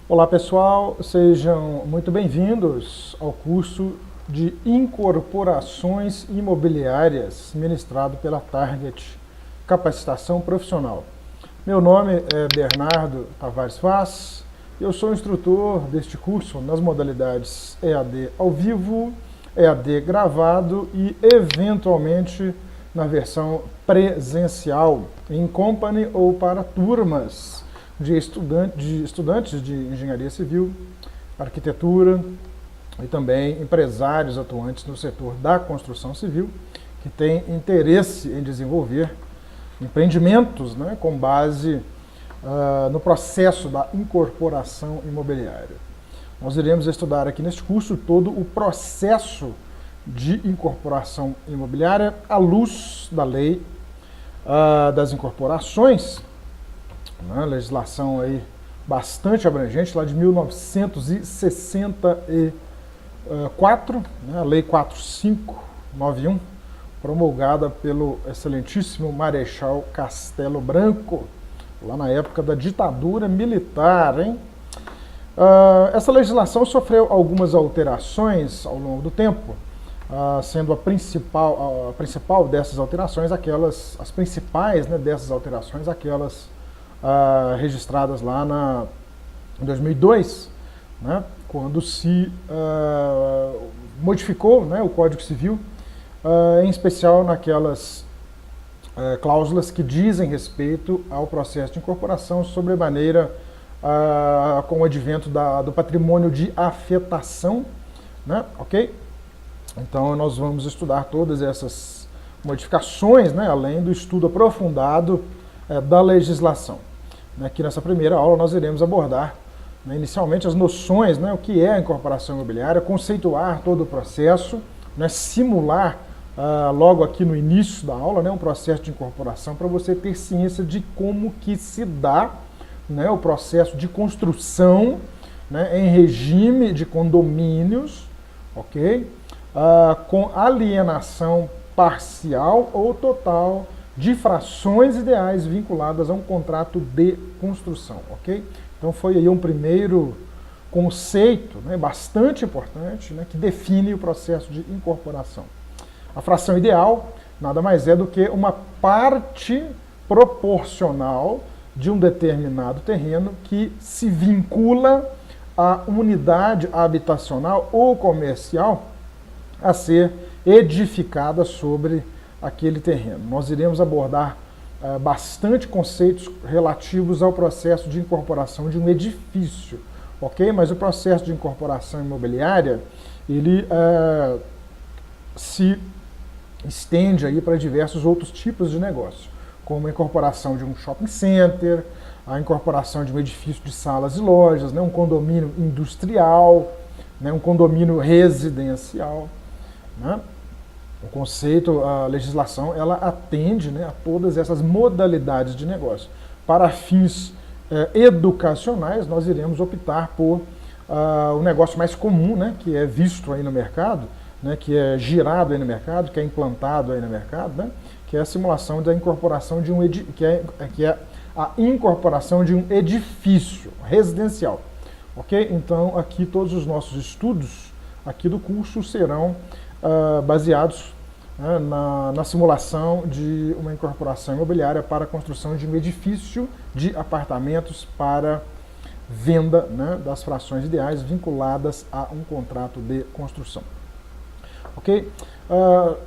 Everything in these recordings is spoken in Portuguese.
Olá pessoal, sejam muito bem-vindos ao curso de Incorporações Imobiliárias ministrado pela Target Capacitação Profissional. Meu nome é Bernardo Tavares Vaz, eu sou instrutor deste curso nas modalidades EAD ao vivo, EAD gravado e eventualmente na versão presencial, em company ou para turmas de estudantes de engenharia civil, arquitetura e também empresários atuantes no setor da construção civil que têm interesse em desenvolver empreendimentos, né, com base no processo da incorporação imobiliária. Nós iremos estudar aqui neste curso todo o processo de incorporação imobiliária à luz da lei das incorporações, né, legislação aí bastante abrangente, lá de 1964, né, a Lei 4591, promulgada pelo excelentíssimo Marechal Castelo Branco, lá na época da ditadura militar, hein? Essa legislação sofreu algumas alterações ao longo do tempo, sendo a principal dessas alterações, as principais, né, dessas alterações, aquelas registradas lá em 2002, né, quando se modificou, né, o Código Civil, em especial naquelas cláusulas que dizem respeito ao processo de incorporação, sobremaneira com o advento do patrimônio de afetação, né, ok? Então nós vamos estudar todas essas modificações, né, além do estudo aprofundado da legislação. Aqui nessa primeira aula nós iremos abordar, né, inicialmente as noções, né, o que é a incorporação imobiliária, conceituar todo o processo, né, simular logo aqui no início da aula, né, um processo de incorporação para você ter ciência de como que se dá, né, o processo de construção, né, em regime de condomínios, ok? Com alienação parcial ou total de frações ideais vinculadas a um contrato de construção, ok? Então foi aí um primeiro conceito, né, bastante importante, né, que define o processo de incorporação. A fração ideal nada mais é do que uma parte proporcional de um determinado terreno que se vincula à unidade habitacional ou comercial a ser edificada sobre aquele terreno. Nós iremos abordar bastante conceitos relativos ao processo de incorporação de um edifício, ok? Mas o processo de incorporação imobiliária, ele se estende aí para diversos outros tipos de negócio, como a incorporação de um shopping center, a incorporação de um edifício de salas e lojas, né, um condomínio industrial, né, um condomínio residencial, né? O conceito, a legislação, ela atende, né, a todas essas modalidades de negócio. Para fins educacionais, nós iremos optar por o negócio mais comum, né, que é visto aí no mercado, né, que é girado aí no mercado, que é implantado aí no mercado, né, que é a simulação da incorporação de a incorporação de um edifício residencial. Ok? Então, aqui todos os nossos estudos aqui do curso serão baseados, né, na simulação de uma incorporação imobiliária para a construção de um edifício de apartamentos para venda, né, das frações ideais vinculadas a um contrato de construção. Ok?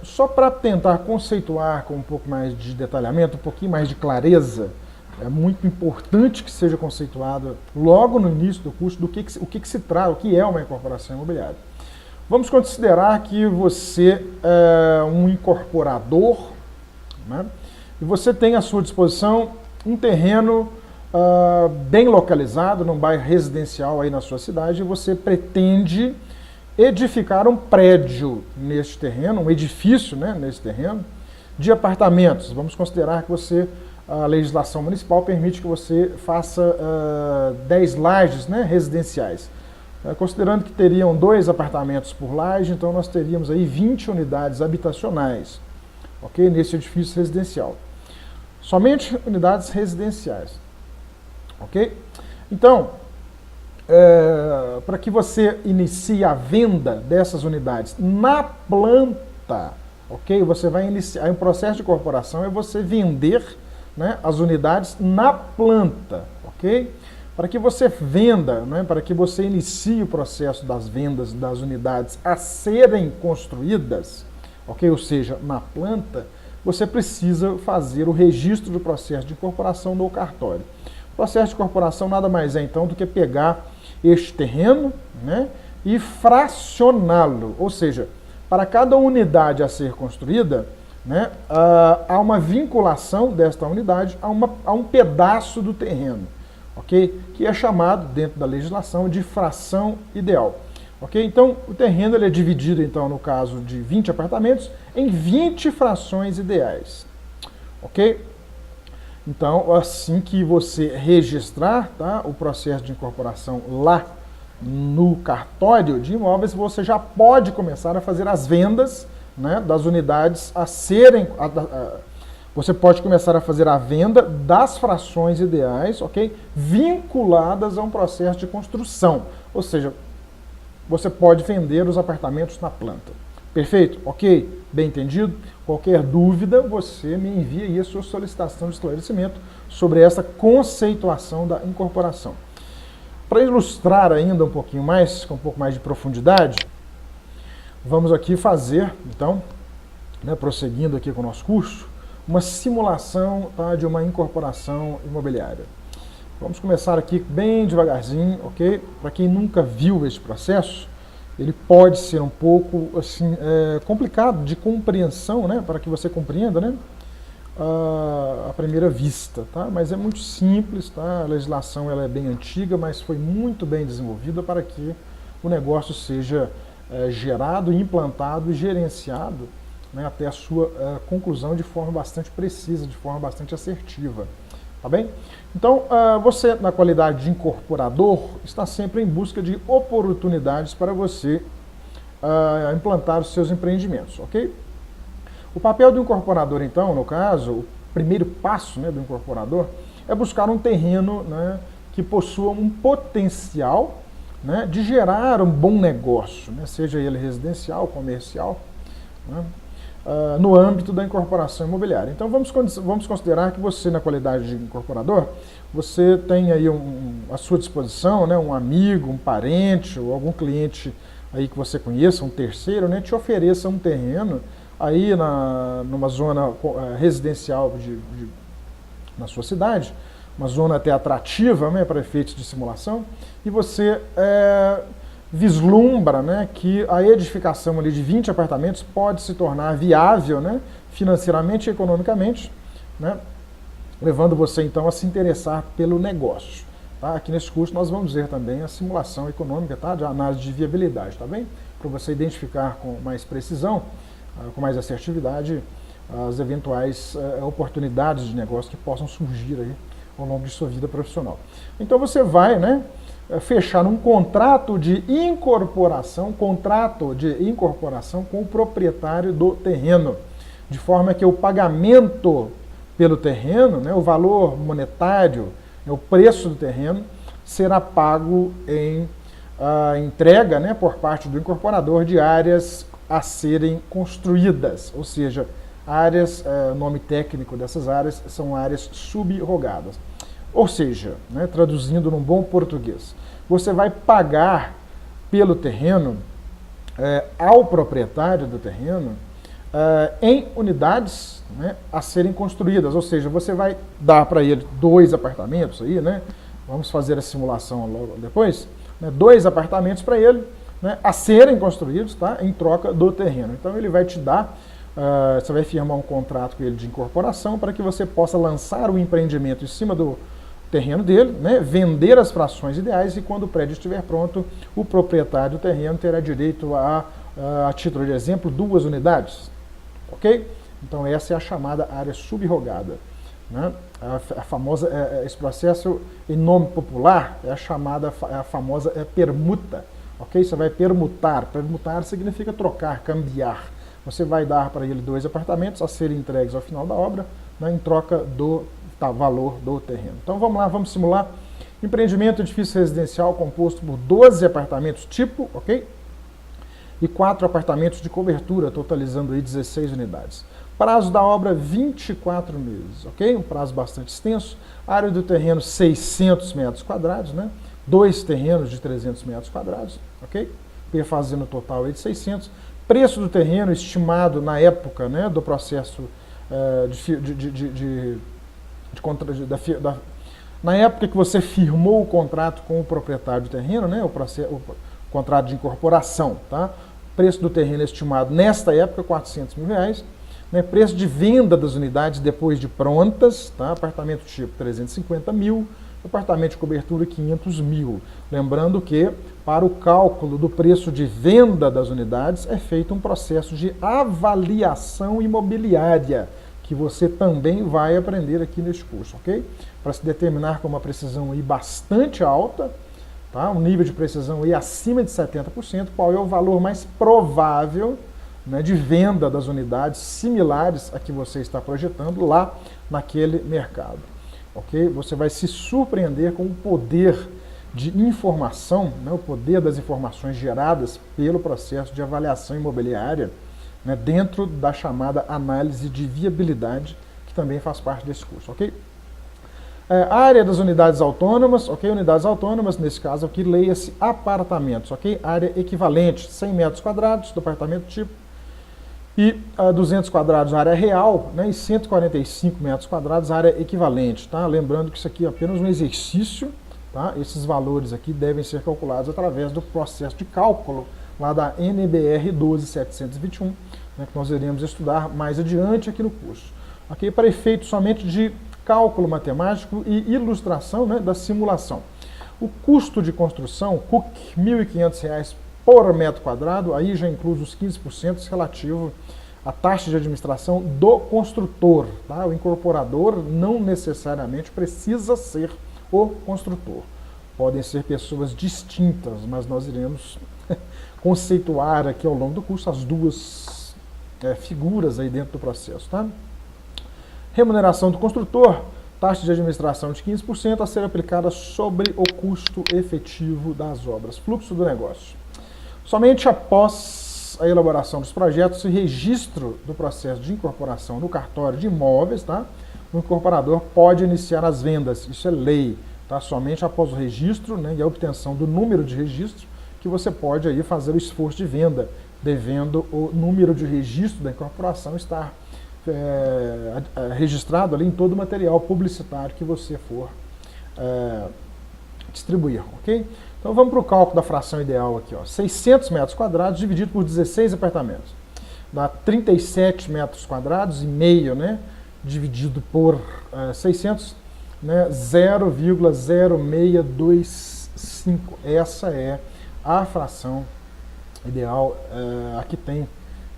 Só para tentar conceituar com um pouco mais de detalhamento, um pouquinho mais de clareza, é muito importante que seja conceituado logo no início do curso o que se trata, o que é uma incorporação imobiliária. Vamos considerar que você é um incorporador, né, e você tem à sua disposição um terreno bem localizado, num bairro residencial aí na sua cidade, e você pretende edificar um prédio neste terreno, um edifício, né, nesse terreno, de apartamentos. Vamos considerar que a legislação municipal permite que você faça 10 lajes, né, residenciais. Considerando que teriam 2 apartamentos por laje, então nós teríamos aí 20 unidades habitacionais, ok, nesse edifício residencial. Somente unidades residenciais, ok? Então, para que você inicie a venda dessas unidades na planta, ok? Você vai iniciar, o processo de incorporação é você vender, né, as unidades na planta, ok? Para que você venda, né, para que você inicie o processo das vendas das unidades a serem construídas, ok? Ou seja, na planta, você precisa fazer o registro do processo de incorporação no cartório. O processo de incorporação nada mais é então do que pegar este terreno, né, e fracioná-lo, ou seja, para cada unidade a ser construída, né, há uma vinculação desta unidade a um pedaço do terreno, ok? Que é chamado, dentro da legislação, de fração ideal. Ok? Então, o terreno ele é dividido, então, no caso de 20 apartamentos, em 20 frações ideais. Ok? Então, assim que você registrar, tá, o processo de incorporação lá no cartório de imóveis, você já pode começar a fazer as vendas, né, das unidades a serem... Você pode começar a fazer a venda das frações ideais, ok? Vinculadas a um processo de construção. Ou seja, você pode vender os apartamentos na planta. Perfeito? Ok? Bem entendido? Qualquer dúvida, você me envia aí a sua solicitação de esclarecimento sobre essa conceituação da incorporação. Para ilustrar ainda um pouquinho mais, com um pouco mais de profundidade, vamos aqui fazer, então, né, prosseguindo aqui com o nosso curso, uma simulação, tá, de uma incorporação imobiliária. Vamos começar aqui bem devagarzinho, ok? Para quem nunca viu esse processo, ele pode ser um pouco assim, complicado de compreensão, né? Para que você compreenda, né, à primeira vista, tá? Mas é muito simples, tá? A legislação ela é bem antiga, mas foi muito bem desenvolvida para que o negócio seja gerado, implantado e gerenciado, né, até a sua conclusão de forma bastante precisa, de forma bastante assertiva. Tá bem? Então, você, na qualidade de incorporador, está sempre em busca de oportunidades para você implantar os seus empreendimentos, ok? O papel do incorporador, então, no caso, o primeiro passo, né, do incorporador, é buscar um terreno, né, que possua um potencial, né, de gerar um bom negócio, né, seja ele residencial, comercial, né, no âmbito da incorporação imobiliária. Então vamos considerar que você, na qualidade de incorporador, você tem aí à sua disposição, né, um amigo, um parente ou algum cliente aí que você conheça, um terceiro, né, te ofereça um terreno aí numa zona residencial na sua cidade, uma zona até atrativa, né, para efeitos de simulação, e você vislumbra, né, que a edificação ali de 20 apartamentos pode se tornar viável, né, financeiramente e economicamente, né, levando você então a se interessar pelo negócio. Tá? Aqui nesse curso nós vamos ver também a simulação econômica, tá, de análise de viabilidade, tá bem? Para você identificar com mais precisão, com mais assertividade, as eventuais oportunidades de negócio que possam surgir aí ao longo de sua vida profissional. Então você vai, né, fechar um contrato de incorporação com o proprietário do terreno, de forma que o pagamento pelo terreno, né, o valor monetário, o preço do terreno, será pago em entrega, né, por parte do incorporador de áreas a serem construídas, ou seja, áreas, o nome técnico dessas áreas são áreas subrogadas. Ou seja, né, traduzindo num bom português, você vai pagar pelo terreno ao proprietário do terreno em unidades, né, a serem construídas. Ou seja, você vai dar para ele 2 apartamentos aí, né? Vamos fazer a simulação logo depois, né, 2 apartamentos para ele, né, a serem construídos, tá, em troca do terreno. Então ele vai te dar, você vai firmar um contrato com ele de incorporação para que você possa lançar o empreendimento em cima do terreno dele, né, vender as frações ideais e quando o prédio estiver pronto, o proprietário do terreno terá direito a título de exemplo, 2 unidades. Ok? Então essa é a chamada área subrogada. Né? A famosa, esse processo em nome popular é a famosa permuta. Ok? Você vai permutar. Permutar significa trocar, cambiar. Você vai dar para ele 2 apartamentos a serem entregues ao final da obra, né, em troca do valor do terreno. Então vamos lá, vamos simular Empreendimento edifício residencial composto por 12 apartamentos tipo, ok? E 4 apartamentos de cobertura, totalizando aí 16 unidades. Prazo da obra, 24 meses, ok? Um prazo bastante extenso. Área do terreno, 600 metros quadrados, né? 2 terrenos de 300 metros quadrados, ok? Fazendo o total aí de 600. Preço do terreno estimado na época, né, do processo na época que você firmou o contrato com o proprietário do terreno, né, o contrato de incorporação, tá? Preço do terreno estimado nesta época, R$400 mil. Né, preço de venda das unidades depois de prontas, tá? Apartamento tipo 350 mil, apartamento de cobertura 500 mil. Lembrando que para o cálculo do preço de venda das unidades é feito um processo de avaliação imobiliária, que você também vai aprender aqui neste curso, ok? Para se determinar com uma precisão aí bastante alta, tá? Um nível de precisão aí acima de 70%, qual é o valor mais provável, né, de venda das unidades similares a que você está projetando lá naquele mercado. Okay? Você vai se surpreender com o poder de informação, né, o poder das informações geradas pelo processo de avaliação imobiliária, né, dentro da chamada análise de viabilidade, que também faz parte desse curso. Okay? Área das unidades autônomas, ok? Unidades autônomas, nesse caso aqui, leia-se apartamentos, ok? Área equivalente, 100 metros quadrados do apartamento tipo, e 200 quadrados área real, né, e 145 metros quadrados área equivalente, tá? Lembrando que isso aqui é apenas um exercício, tá? Esses valores aqui devem ser calculados através do processo de cálculo lá da NBR 12721, né, que nós iremos estudar mais adiante aqui no curso. Ok? Para efeito somente de cálculo matemático e ilustração, né, da simulação. O custo de construção, CUC, R$ 1.500 por metro quadrado, aí já inclui os 15% relativo à taxa de administração do construtor. Tá? O incorporador não necessariamente precisa ser o construtor. Podem ser pessoas distintas, mas nós iremos conceituar aqui ao longo do curso as duas figuras aí dentro do processo. Tá? Remuneração do construtor, taxa de administração de 15% a ser aplicada sobre o custo efetivo das obras. Fluxo do negócio. Somente após a elaboração dos projetos e registro do processo de incorporação no cartório de imóveis, tá? O incorporador pode iniciar as vendas, isso é lei. Tá? Somente após o registro, né, e a obtenção do número de registro que você pode aí fazer o esforço de venda, devendo o número de registro da incorporação estar registrado ali em todo o material publicitário que você for distribuir, ok? Então vamos para o cálculo da fração ideal aqui, ó. 600 metros quadrados dividido por 16 apartamentos. Dá 37 metros quadrados e meio, né? Dividido por 600, né? 0,0625. Essa é a fração ideal a que tem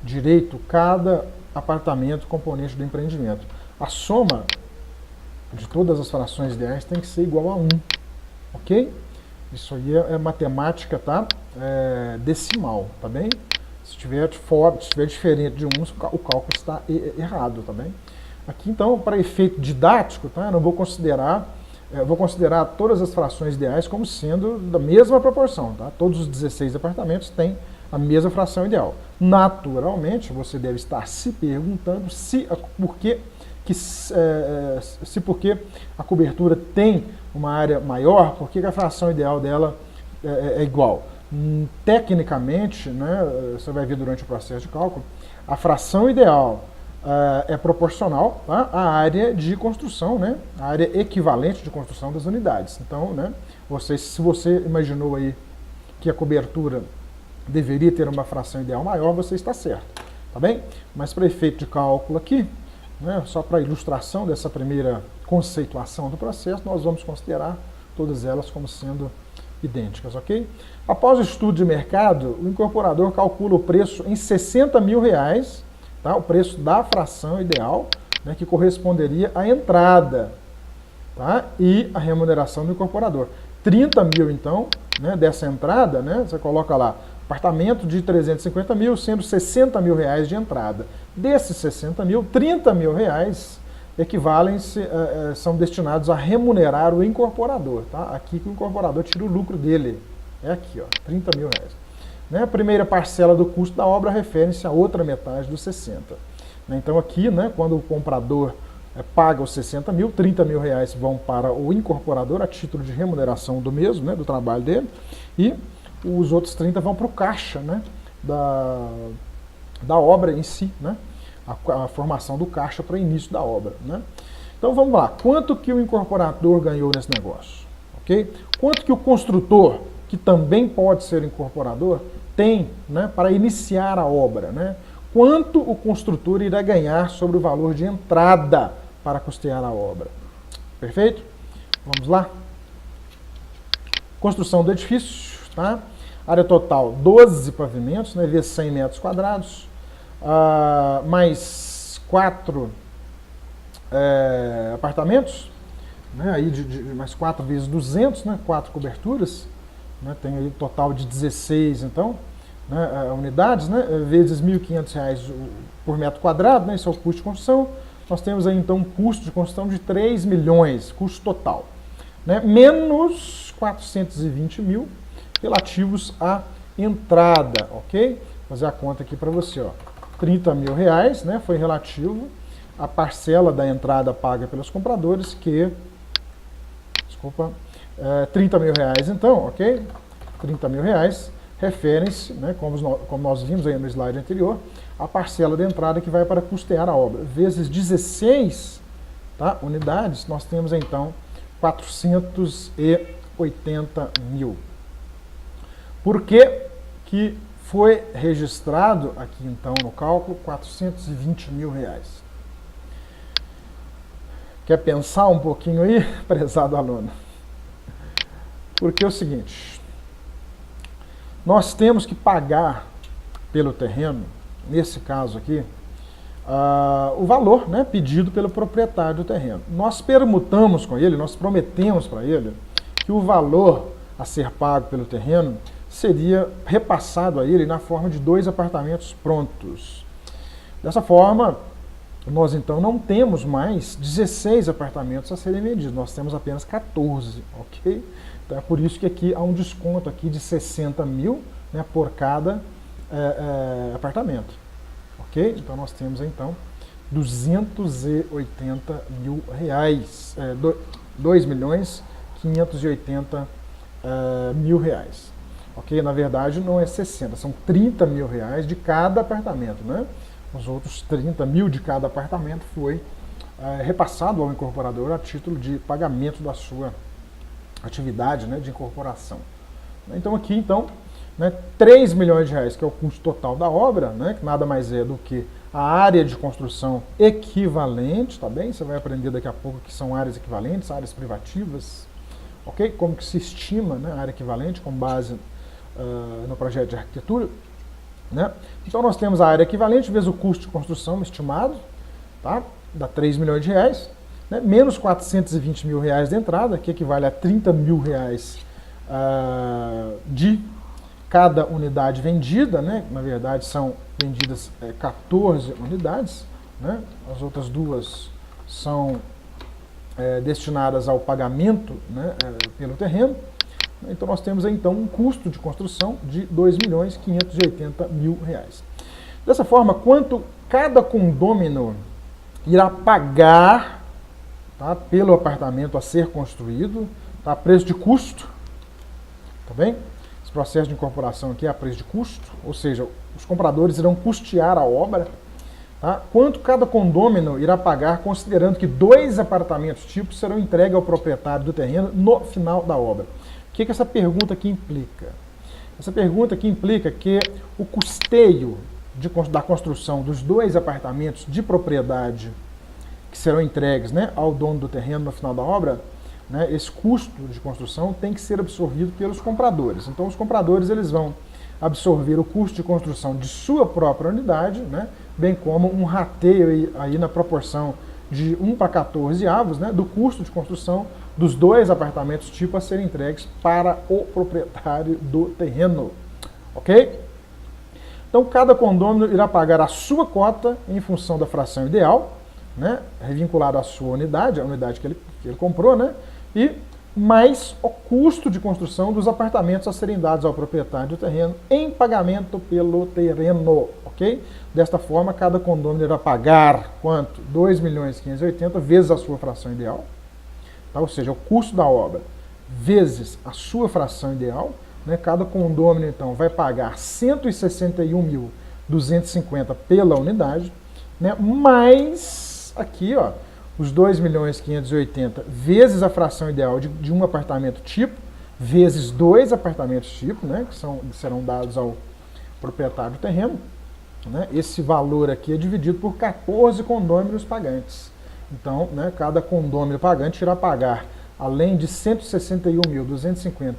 direito cada apartamento componente do empreendimento. A soma de todas as frações ideais tem que ser igual a 1, ok? Isso aí é matemática, tá? Decimal, tá bem? Se tiver diferente de 1, o cálculo está errado, tá bem? Aqui, então, para efeito didático, tá? Eu não vou considerar, vou considerar todas as frações ideais como sendo da mesma proporção, tá? Todos os 16 apartamentos têm a mesma fração ideal. Naturalmente, você deve estar se perguntando porque a cobertura tem uma área maior, por que a fração ideal dela é igual? Tecnicamente, né, você vai ver durante o processo de cálculo, a fração ideal é proporcional, tá, à área de construção, né, a área equivalente de construção das unidades. Então, né, se você imaginou aí que a cobertura deveria ter uma fração ideal maior, você está certo, tá bem? Mas para efeito de cálculo aqui, né, só para ilustração dessa primeira conceituação do processo, nós vamos considerar todas elas como sendo idênticas, ok? Após o estudo de mercado, o incorporador calcula o preço em R$60 mil, tá? O preço da fração ideal, né, que corresponderia à entrada, tá? E a remuneração do incorporador. 30 mil, então, né, dessa entrada, né, você coloca lá, apartamento de 350 mil, sendo R$60 mil de entrada. Desses 60 mil, R$30 mil são destinados a remunerar o incorporador. Tá? Aqui que o incorporador tira o lucro dele. É aqui, ó, 30 mil reais. Né? A primeira parcela do custo da obra refere-se à outra metade dos 60. Né? Então aqui, né, quando o comprador paga os 60 mil, 30 mil reais vão para o incorporador a título de remuneração do mesmo, né, do trabalho dele, e os outros 30 vão para o caixa, né, da obra em si, né, a formação do caixa para o início da obra. Né. Então vamos lá, quanto que o incorporador ganhou nesse negócio? Okay? Quanto que o construtor, que também pode ser incorporador, tem, né, para iniciar a obra? Né? Quanto o construtor irá ganhar sobre o valor de entrada para custear a obra? Perfeito? Vamos lá? Construção do edifício, tá? Área total 12 pavimentos, né, vezes 100 metros quadrados, mais 4 apartamentos, né, aí mais 4 vezes 200, né, 4 coberturas, né, tem aí um total de 16, então, né, unidades, né, vezes R$ 1.500 por metro quadrado, né, esse é o custo de construção. Nós temos aí então um custo de construção de 3 milhões, custo total, né, menos 420 mil relativos à entrada, ok? Vou fazer a conta aqui para você, ó. 30 mil reais, né, foi relativo à parcela da entrada paga pelos compradores, que, 30 mil reais então, ok? 30 mil reais referem-se, né, como nós vimos aí no slide anterior, a parcela de entrada que vai para custear a obra. Vezes 16, tá, unidades, nós temos então 480 mil. Por que foi registrado aqui então no cálculo 420 mil reais? Quer pensar um pouquinho aí, prezado aluno? Porque é o seguinte, nós temos que pagar pelo terreno, nesse caso aqui, o valor, né, pedido pelo proprietário do terreno. Nós permutamos com ele, nós prometemos para ele que o valor a ser pago pelo terreno seria repassado a ele na forma de 2 apartamentos prontos. Dessa forma, nós então não temos mais 16 apartamentos a serem vendidos, nós temos apenas 14, ok? Então é por isso que aqui há um desconto aqui de 60 mil, né, por cada apartamento, ok? Então nós temos então 280 mil reais, 2 milhões 580 mil reais. Ok? Na verdade não é 60, são 30 mil reais de cada apartamento, né? Os outros 30 mil de cada apartamento foi repassado ao incorporador a título de pagamento da sua atividade, né, de incorporação. Então aqui, então, né, 3 milhões de reais, que é o custo total da obra, né, que nada mais é do que a área de construção equivalente, tá bem? Você vai aprender daqui a pouco que são áreas equivalentes, áreas privativas, ok? Como que se estima, né, a área equivalente com base no projeto de arquitetura, né? Então nós temos a área equivalente vezes o custo de construção estimado, tá? Dá 3 milhões de reais, né? Menos 420 mil reais de entrada, que equivale a 30 mil reais de cada unidade vendida, né? Na verdade são vendidas 14 unidades, né? As outras duas são destinadas ao pagamento, né, pelo terreno. Então nós temos aí, então um custo de construção de 2 milhões 580 mil reais. Dessa forma, quanto cada condômino irá pagar, tá, pelo apartamento a ser construído, tá, preço de custo, tá bem? Esse processo de incorporação aqui é a preço de custo, ou seja, os compradores irão custear a obra, tá? Quanto cada condômino irá pagar, considerando que 2 apartamentos tipos serão entregues ao proprietário do terreno no final da obra. O que essa pergunta aqui implica? Essa pergunta aqui implica que o custeio da construção dos 2 apartamentos de propriedade que serão entregues, né, ao dono do terreno no final da obra, né, esse custo de construção tem que ser absorvido pelos compradores. Então os compradores eles vão absorver o custo de construção de sua própria unidade, né, bem como um rateio aí na proporção de 1 para 14 avos, né, do custo de construção dos 2 apartamentos tipo a serem entregues para o proprietário do terreno, ok? Então cada condômino irá pagar a sua cota em função da fração ideal, né, revinculado à sua unidade, a unidade que ele comprou, né, e mais o custo de construção dos apartamentos a serem dados ao proprietário do terreno em pagamento pelo terreno, ok? Desta forma, cada condomínio irá pagar quanto? 2.580.000 vezes a sua fração ideal, tá? Ou seja, o custo da obra vezes a sua fração ideal, né? Cada condomínio, então, vai pagar 161.250 pela unidade, né? Mais aqui, ó, os 2.580.000 vezes a fração ideal de um apartamento tipo, vezes 2 apartamentos tipo, né, que serão dados ao proprietário do terreno. Né, esse valor aqui é dividido por 14 condôminos pagantes. Então, né, cada condômino pagante irá pagar, além de 161.250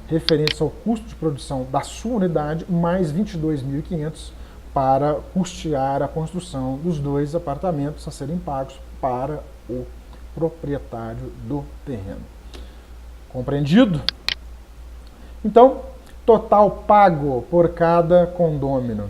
referentes ao custo de produção da sua unidade, mais 22.500 para custear a construção dos 2 apartamentos a serem pagos para o proprietário do terreno. Compreendido? Então, total pago por cada condômino: R$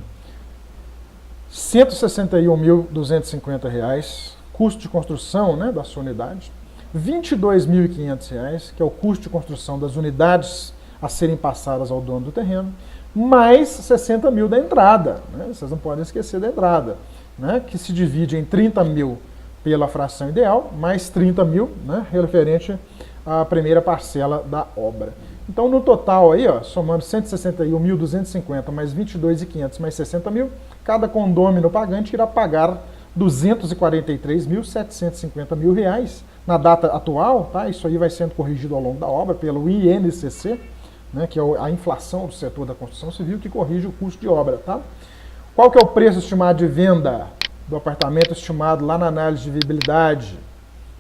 161.250, custo de construção, né, da sua unidade. R$ 22.500, que é o custo de construção das unidades a serem passadas ao dono do terreno, mais 60.000 da entrada, né? Vocês não podem esquecer da entrada, né? Que se divide em 30.000 pela fração ideal, mais 30.000, né? Referente à primeira parcela da obra. Então, no total aí, ó, somando 161.250 mais 22.500 mais 60.000, cada condômino pagante irá pagar R$ 243.750.000 reais. Na data atual, tá? Isso aí vai sendo corrigido ao longo da obra pelo INCC, né, que é a inflação do setor da construção civil, que corrige o custo de obra. Tá? Qual que é o preço estimado de venda do apartamento estimado lá na análise de viabilidade?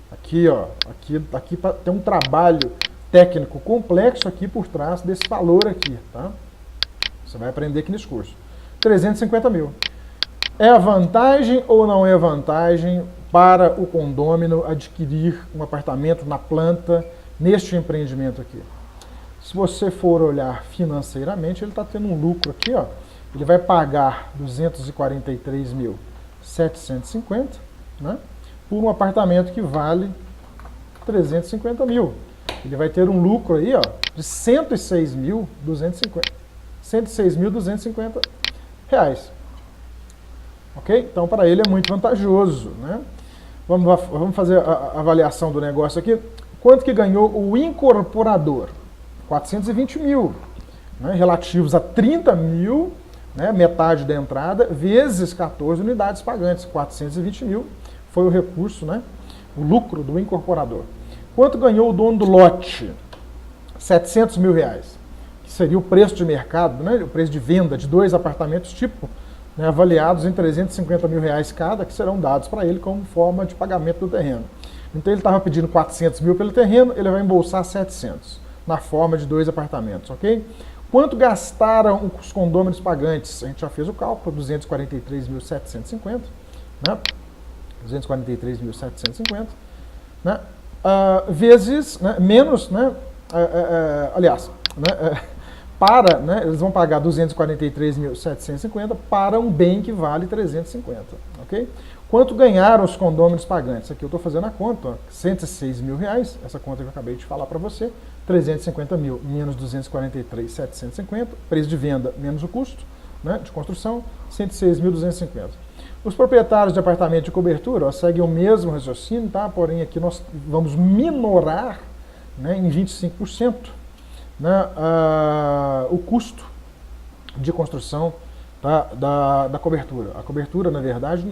Aqui, ó, aqui tem um trabalho técnico complexo aqui por trás desse valor aqui. Tá? Você vai aprender aqui nesse curso. 350.000. É vantagem ou não é vantagem para o condômino adquirir um apartamento na planta neste empreendimento aqui? Se você for olhar financeiramente, ele está tendo um lucro aqui, ó. Ele vai pagar 243.750, né, por um apartamento que vale 350.000. Ele vai ter um lucro aí, ó, de 106.250 reais. Ok? Então, para ele é muito vantajoso, né? Vamos fazer a avaliação do negócio aqui. Quanto que ganhou o incorporador? 420.000, né, relativos a 30.000, né, metade da entrada, vezes 14 unidades pagantes. 420.000 foi o recurso, né, o lucro do incorporador. Quanto ganhou o dono do lote? 700.000 reais, que seria o preço de mercado, né, o preço de venda de 2 apartamentos tipo, né, avaliados em 350.000 reais cada, que serão dados para ele como forma de pagamento do terreno. Então ele estava pedindo 400.000 pelo terreno, ele vai embolsar 700. Na forma de 2 apartamentos, ok? Quanto gastaram os condôminos pagantes? A gente já fez o cálculo, 243.750, né? 243.750, né? Vezes, né? Menos, né? Aliás, né? Né? Eles vão pagar 243.750 para um bem que vale 350, ok? Quanto ganharam os condôminos pagantes? Aqui eu estou fazendo a conta, ó, 106.000 reais, essa conta que eu acabei de falar para você, 350.000 menos 243.750, preço de venda menos o custo, né, de construção, 106.250. Os proprietários de apartamento de cobertura, ó, seguem o mesmo raciocínio, tá? Porém aqui nós vamos minorar, né, em 25%, né, o custo de construção da cobertura. A cobertura, na verdade,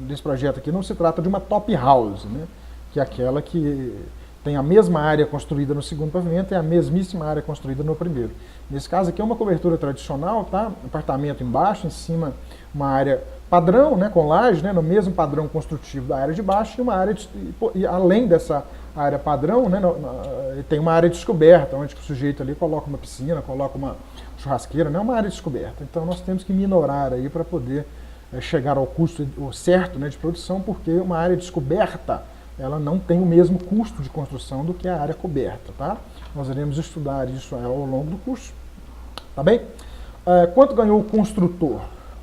desse projeto aqui não se trata de uma top house, né, que é aquela que tem a mesma área construída no segundo pavimento e a mesmíssima área construída no primeiro. Nesse caso aqui é uma cobertura tradicional, tá? Apartamento embaixo, em cima uma área padrão, né, com laje, né, no mesmo padrão construtivo da área de baixo, e uma área e além dessa área padrão, né, tem uma área descoberta, onde o sujeito ali coloca uma piscina, coloca uma churrasqueira, né, uma área descoberta. Então nós temos que minorar aí para poder chegar ao custo certo, né, de produção, porque uma área descoberta ela não tem o mesmo custo de construção do que a área coberta, tá? Nós iremos estudar isso ao longo do curso, tá bem? Quanto ganhou o construtor?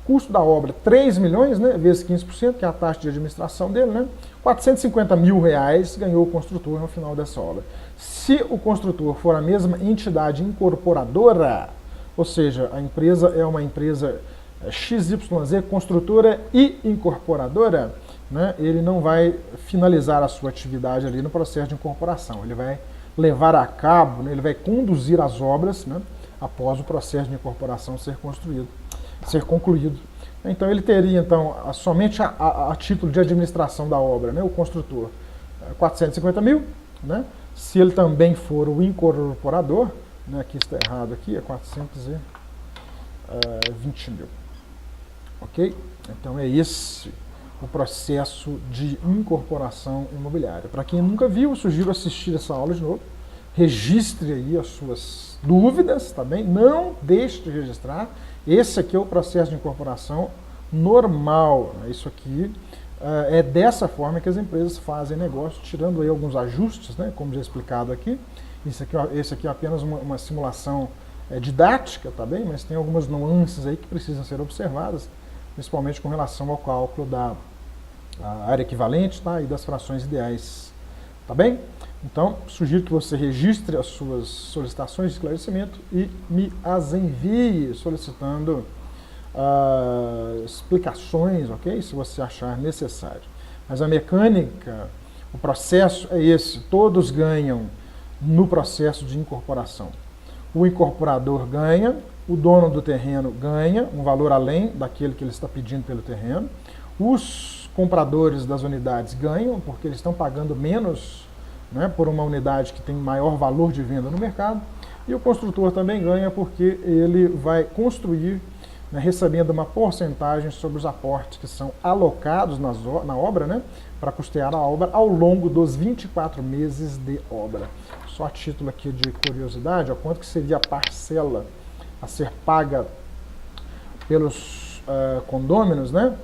Custo da obra, 3 milhões, né, vezes 15%, que é a taxa de administração dele, né? 450 mil reais ganhou o construtor no final dessa obra. Se o construtor for a mesma entidade incorporadora, ou seja, a empresa é uma empresa XYZ, construtora e incorporadora, né, ele não vai finalizar a sua atividade ali no processo de incorporação. Ele vai levar a cabo, né, ele vai conduzir as obras, né, após o processo de incorporação ser concluído. Então ele teria então somente a título de administração da obra, né, o construtor, 450 mil, né? Se ele também for o incorporador, né, aqui está errado aqui, é 420 mil. Ok? Então é esse o processo de incorporação imobiliária. Para quem nunca viu, eu sugiro assistir essa aula de novo. Registre aí as suas dúvidas, tá bem? Não deixe de registrar. Esse aqui é o processo de incorporação normal. Isso aqui é dessa forma que as empresas fazem negócio, tirando aí alguns ajustes, né, como já explicado aqui. Esse aqui é apenas uma simulação didática, tá bem? Mas tem algumas nuances aí que precisam ser observadas, principalmente com relação ao cálculo da área equivalente, tá, e das frações ideais. Tá bem? Então, sugiro que você registre as suas solicitações de esclarecimento e me as envie solicitando explicações, ok? Se você achar necessário. Mas a mecânica, o processo é esse. Todos ganham no processo de incorporação. O incorporador ganha, o dono do terreno ganha um valor além daquele que ele está pedindo pelo terreno. Os compradores das unidades ganham, porque eles estão pagando menos, né, por uma unidade que tem maior valor de venda no mercado. E o construtor também ganha, porque ele vai construir, né, recebendo uma porcentagem sobre os aportes que são alocados na obra, né, para custear a obra ao longo dos 24 meses de obra. Só a título aqui de curiosidade, ó, quanto que seria a parcela a ser paga pelos condôminos, né,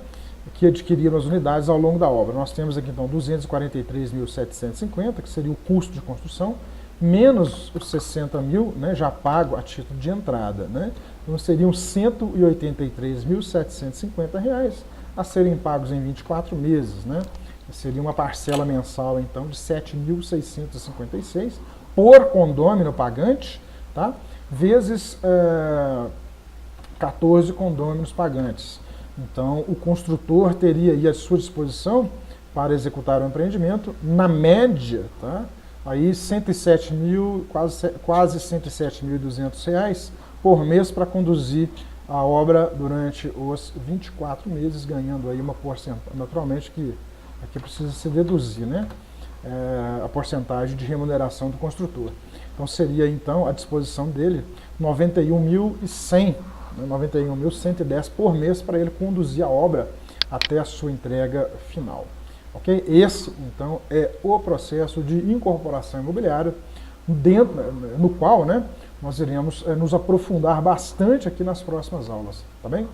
que adquiriram as unidades ao longo da obra. Nós temos aqui então 243.750, que seria o custo de construção, menos os 60 mil, né, já pago a título de entrada, né? Então seriam R$ 183.750 a serem pagos em 24 meses, né? Seria uma parcela mensal então de 7.656 por condômino pagante, tá? Vezes 14 condôminos pagantes. Então o construtor teria aí à sua disposição para executar o empreendimento, na média, tá? Aí 107 mil, quase R$ 107.200 por mês para conduzir a obra durante os 24 meses, ganhando aí uma porcentagem, naturalmente que aqui precisa se deduzir, né, a porcentagem de remuneração do construtor. Então seria então à disposição dele 91.100, né, 91.110 por mês para ele conduzir a obra até a sua entrega final. Ok? Esse, então, é o processo de incorporação imobiliária, no qual, né, nós iremos nos aprofundar bastante aqui nas próximas aulas. Tá bem?